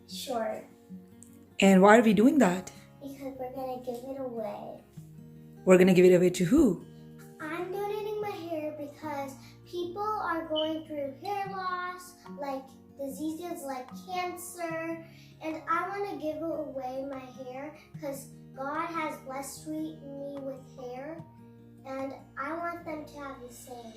short. And why are we doing that? Because we're gonna give it away. We're gonna give it away to who? I'm donating my hair because people are going through hair loss, like diseases like cancer, and I want to give away my hair because God has blessed me with hair, and I want them to have the same.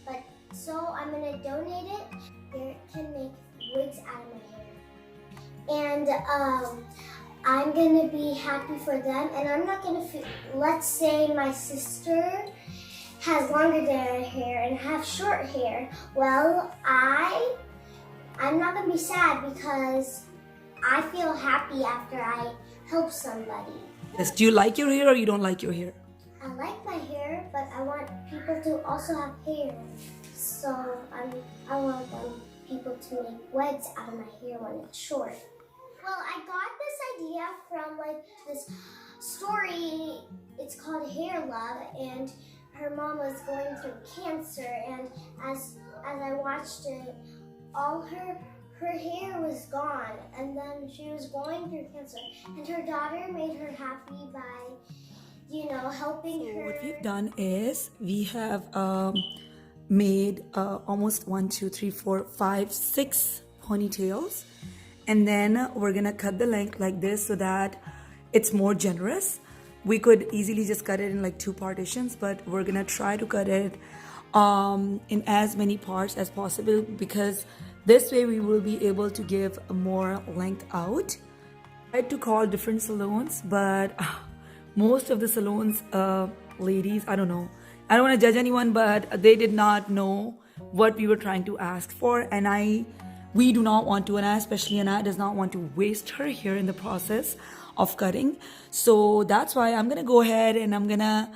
But so I'm gonna donate it. They can make wigs out of my hair, and I'm gonna be happy for them, and I'm not gonna feel. Let's say my sister has longer hair and have short hair. Well, I'm not gonna be sad because I feel happy after I help somebody. Yes. Do you like your hair or you don't like your hair? I like my hair, but I want people to also have hair. So I want people to make wigs out of my hair when it's short. Well, I got this idea from like this story. It's called Hair Love, and her mom was going through cancer, and as I watched it, all her hair was gone, and then she was going through cancer, and her daughter made her happy by, helping her. What we've done is we have made almost 1, 2, 3, 4, 5, 6 ponytails, and then we're gonna cut the length like this so that it's more generous. We could easily just cut it in like 2 partitions, but we're gonna try to cut it in as many parts as possible, because this way we will be able to give more length out. I tried to call different salons, but most of the salons, ladies, I don't know, I don't want to judge anyone, but they did not know what we were trying to ask for, and we do not want to, and especially Anna does not want to waste her hair in the process of cutting. So that's why I'm gonna go ahead and I'm gonna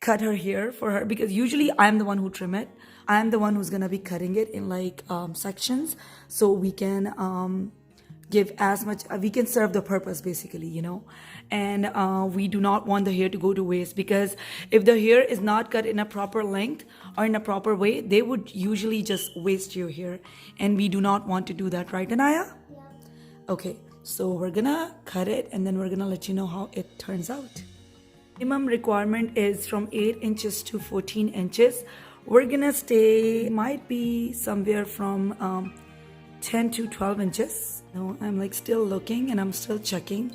cut her hair for her, because usually I'm the one who trim it. I'm the one who's gonna be cutting it in like sections, so we can give as much, we can serve the purpose basically, and we do not want the hair to go to waste, because if the hair is not cut in a proper length or in a proper way, they would usually just waste your hair, and we do not want to do that, right, Anaya? Yeah. Okay, so we're gonna cut it and then we're gonna let you know how it turns out. Minimum requirement is from 8 inches to 14 inches. We're gonna stay, might be somewhere from 10 to 12 inches. I'm like still looking and I'm still checking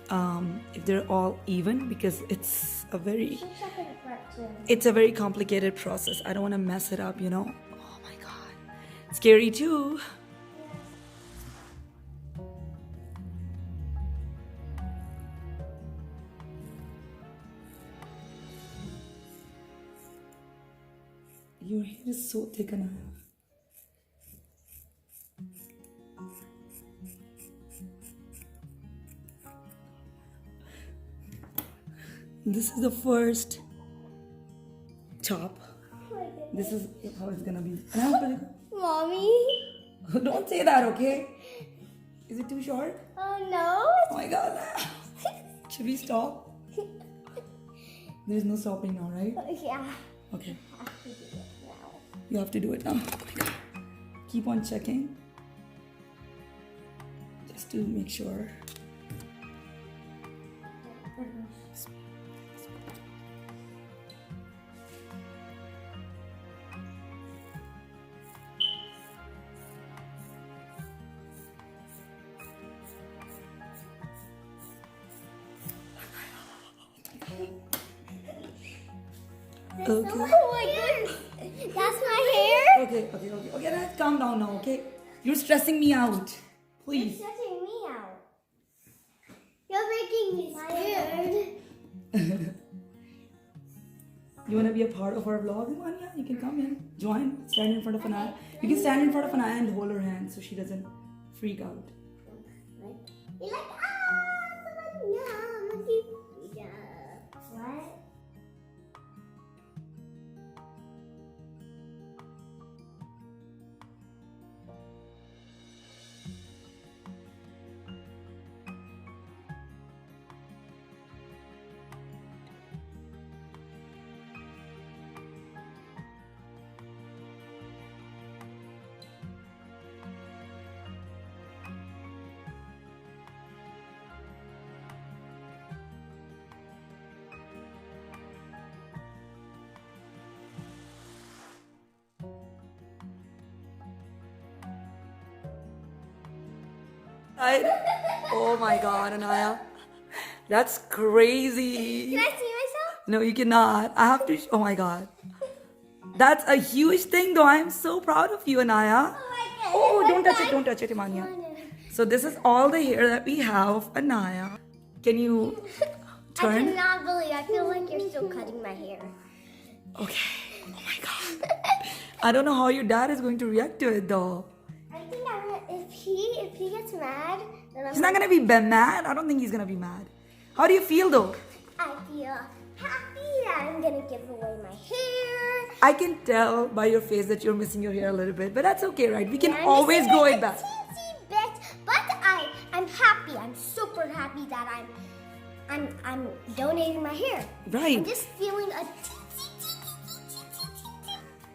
if they're all even, because it's a very complicated process. I don't want to mess it up, Oh my god, scary too. Your hair is so thick, Anaya. This is the first chop. This is how it's gonna be. Mommy? Don't say that, okay? Is it too short? Oh no. Oh my god. Should we stop? There's no stopping now, right? Yeah. Okay. I have to do it now. You have to do it now. Oh my god. Keep on checking. Just to make sure. Okay. Oh my goodness. That's my hair? Okay, now calm down now, okay? You're stressing me out. Please. You're stressing me out. You're making me scared. You wanna be a part of our vlog, Mania? You can come in, join, stand in front of Anaya. You can stand in front of Anaya and hold her hand so she doesn't freak out. You're like, yeah. What? Oh my god, Anaya. That's crazy. Can I see myself? No, you cannot. I have to. Oh my god. That's a huge thing, though. I am so proud of you, Anaya. Oh my god. Oh, don't touch it. Don't touch it, Imania. So this is all the hair that we have of Anaya. Can you I turn? cannot believe. I feel like you're still cutting my hair. Okay. Oh my god. I don't know how your dad is going to react to it, though. I think if he gets mad, then He's not gonna be mad. I don't think he's gonna be mad. How do you feel, though? I feel happy that I'm gonna give away my hair. I can tell by your face that you're missing your hair a little bit, but that's okay, right? We can Yeah, I'm always missing grow a it back. teensy bit, but I'm happy. I'm super happy that I'm donating my hair. Right. I'm just feeling a teensy.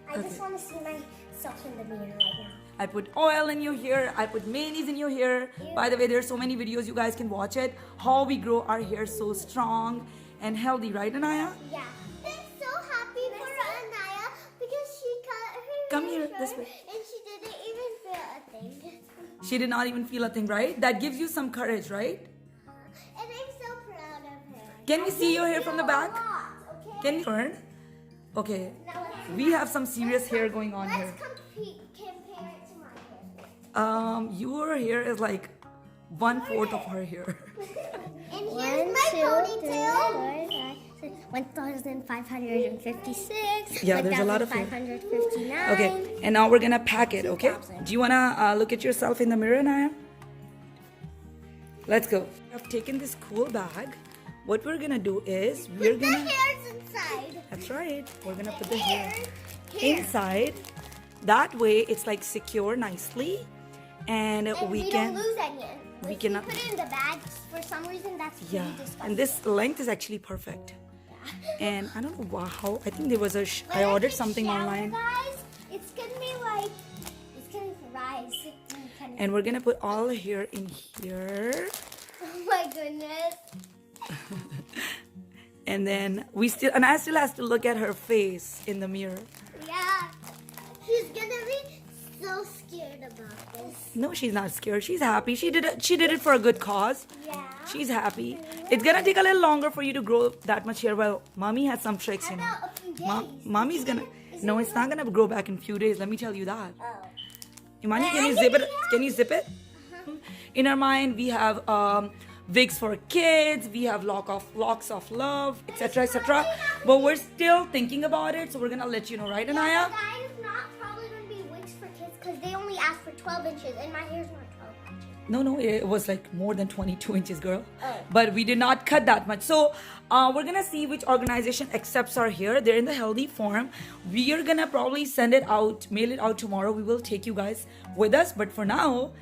I just want to see myself in the mirror right now. I put oil in your hair. I put mayonnaise in your hair. By the way, there's so many videos you guys can watch it. How we grow our hair so strong and healthy, right, Anaya? Yeah. I'm so happy for Anaya because she cut her Come hair here, short this way. and she didn't even feel a thing. She did not even feel a thing, right? That gives you some courage, right? And I'm so proud of her. Can we see your hair from the back? Okay. Can you turn? Okay. Now let's We have some serious hair going on here. let's compare it to my hair. Your hair is like 1/4 of her hair. And here's my ponytail. 1,556. Yeah, there's a lot of hair. 1,559. Okay, and now we're gonna pack it, okay? 2,000. Do you wanna look at yourself in the mirror, Naya? Let's go. I've taken this cool bag. What we're gonna do is we're Put the gonna. hairs inside. That's right. We're gonna put the hair Hair. inside. That way, it's like secure nicely, and And we we can. don't lose any. we If cannot- you put it in the bag, for some reason, that's pretty Yeah, disgusting. and this length is actually perfect. And I don't know how. I think there was a. When I ordered take something shower, online, Guys, it's gonna be like, it's gonna rise. and we're gonna put all the hair in here. Oh my goodness. And then I still has to look at her face in the mirror. Yeah. She's gonna be so scared about this. No, she's not scared. She's happy. She did it for a good cause. Yeah. She's happy. It's gonna take a little longer for you to grow that much hair. Well, mommy has some tricks, How you know. about a few days? Mommy's gonna. No, it's not gonna grow back in few days. Let me tell you that. Oh. Imani, can you zip it? Can you zip it? In our mind, we have wigs for kids. We have locks of love, etc., etc. But we're still thinking about it, so we're gonna let you know, right, Anaya? Guys, not probably gonna be wigs for kids because they only ask for 12 inches and my hair's not 12 inches. No, it was like more than 22 inches, girl. Oh. But we did not cut that much. So we're gonna see which organization accepts our hair. They're in the healthy form. We are gonna probably send it out, mail it out tomorrow. We will take you guys with us. But for now,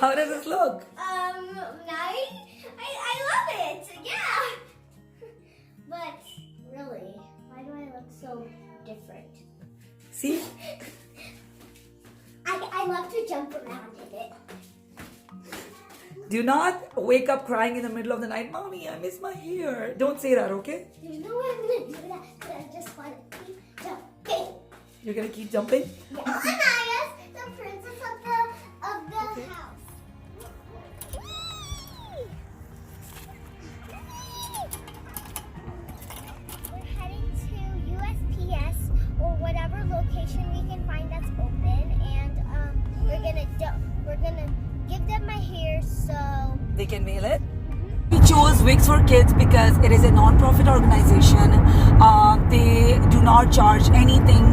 how does this look? Nice. I love it. Yeah. But really, why do I look so different? See? I love to jump around in it. Do not wake up crying in the middle of the night. Mommy, I miss my hair. Don't say that, okay? There's no way I'm gonna do that, but I just want to keep jumping. You're gonna keep jumping? Yeah. Anaya's the princess of the house. We're heading to USPS or whatever location we can find that's open, and we're gonna give them my hair so. They can mail it. We chose Wigs for Kids because it is a non-profit organization. They do not charge anything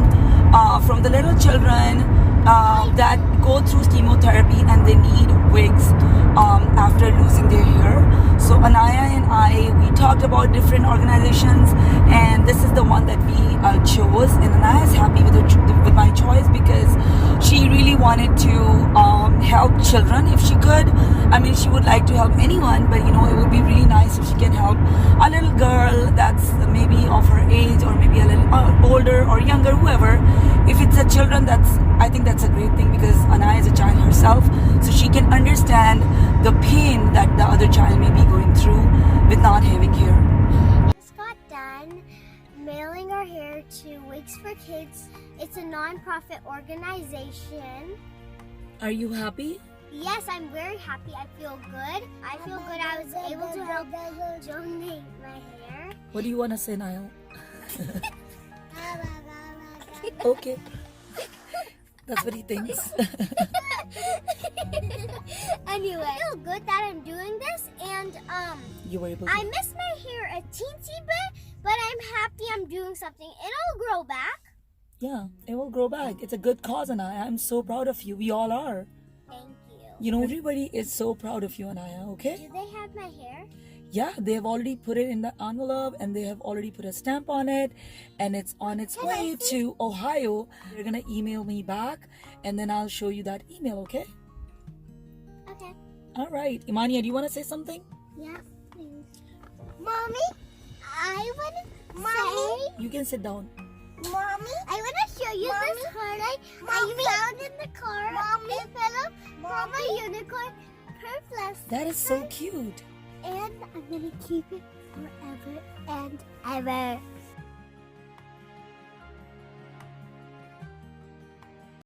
from the little children that go through chemotherapy and they need wigs after losing their hair. So Anaya and we talked about different organizations, and this is the one that we chose. And Anaya is happy with my choice because she really wanted to help children if she could. I mean, she would like to help anyone, but it would be really nice if she can help a little girl that's maybe of her age or maybe a little older or younger, whoever. If it's a children, I think that's a great thing because Anaya is a child herself, so she can understand the pain that the other child may be going through with not having hair. Just got done doing our hair to Wigs for Kids. It's a non-profit organization. Are you happy? Yes, I'm very happy. I feel good. I feel good I was able to help donate my hair. What do you want to say, Niall? Okay. That's what he thinks. Anyway, I feel good that I'm doing this, and You were able to. I miss my hair a teensy bit, but I'm happy I'm doing something. It'll grow back. Yeah, it will grow back. It's a good cause, and I'm so proud of you. We all are. Thank you. You know, everybody is so proud of you, Anaya, okay? Do they have my hair? Yeah, they have already put it in the envelope and they have already put a stamp on it, and it's on its way to Ohio. They're gonna email me back and then I'll show you that email, okay? Okay. All right. Imania, do you want to say something? Yes, please. Mommy, I want to say... You can sit down. Mommy, I want to show you this heart I found in the car. Mommy, Philip, from a unicorn purple. That is so cute. And I'm going to keep it forever and ever.